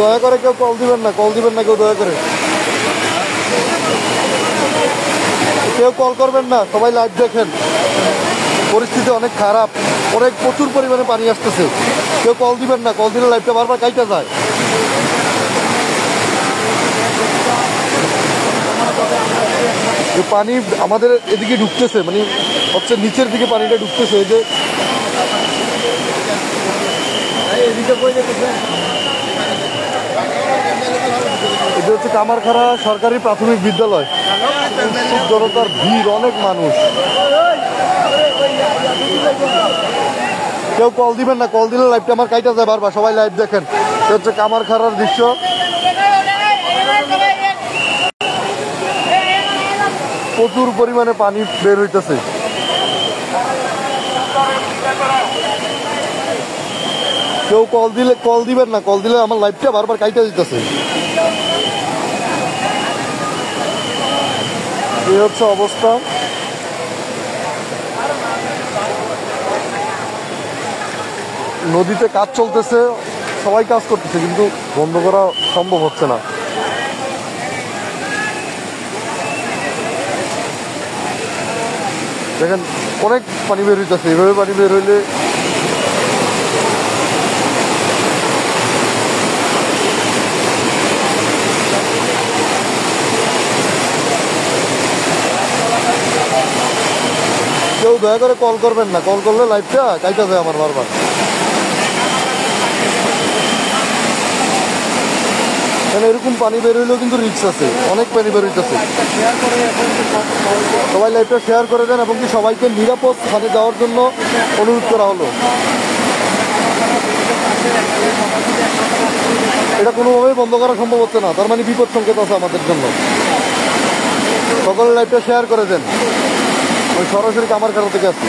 দয়া করে কেউ কল দিবেন না কেউ দয়া করে কেউ কল করবেন না, সবাই লাইভ দেখেন। পরিস্থিতি অনেক খারাপ, প্রচুর পরিমাণে পানি আসতেছে। কেউ কল দিবেন না, কল দিলে লাইভটা বারবার কাইটা যায়। পানি আমাদের এদিকে ঢুকতেছে, মানে হচ্ছে নিচের দিকে পানিটা ঢুকতেছে। এই যে এটা হচ্ছে কামারখাড়া সরকারি প্রাথমিক বিদ্যালয়। জনতার ভিড়, অনেক মানুষ। কেউ কল দিবেন না, কল দিলে লাইভটা আমার কাইটা যায় বারবার। সবাই লাইভ দেখেন। এটা হচ্ছে কামারখাড়ার দৃশ্য। প্রচুর পরিমাণে পানি বের হইতেছে। কেউ কল দিবেন না, কল দিলে আমার লাইভটা বারবার কাইটা দিতেছে। এই হচ্ছে অবস্থা। নদীতে কাজ চলতেছে, সবাই কাজ করতেছে, কিন্তু বন্ধ করা সম্ভব হচ্ছে না। দেখেন অনেক পানি বের হইতেছে। এইভাবে পানি বের হইলে কেউ দয়া করে কল করবেন না, কল করলে লাইভটা কাইটা যায় আমার বারবার। এরকম পানি বের হইলেও কিন্তু রিস্ক আছে, অনেক পানি বের হইতেছে। সবাই লাইভটা শেয়ার করে দেন এবং কি সবাইকে নিরাপদ স্থানে যাওয়ার জন্য অনুরোধ করা হলো। এটা কোনোভাবেই বন্ধ করা সম্ভব হচ্ছে না, তার মানে বিপদ সংকেত আছে আমাদের জন্য। সকলে লাইভটা শেয়ার করে দেন। আমি সরাসরি কামারখাড়া থেকে আসছি।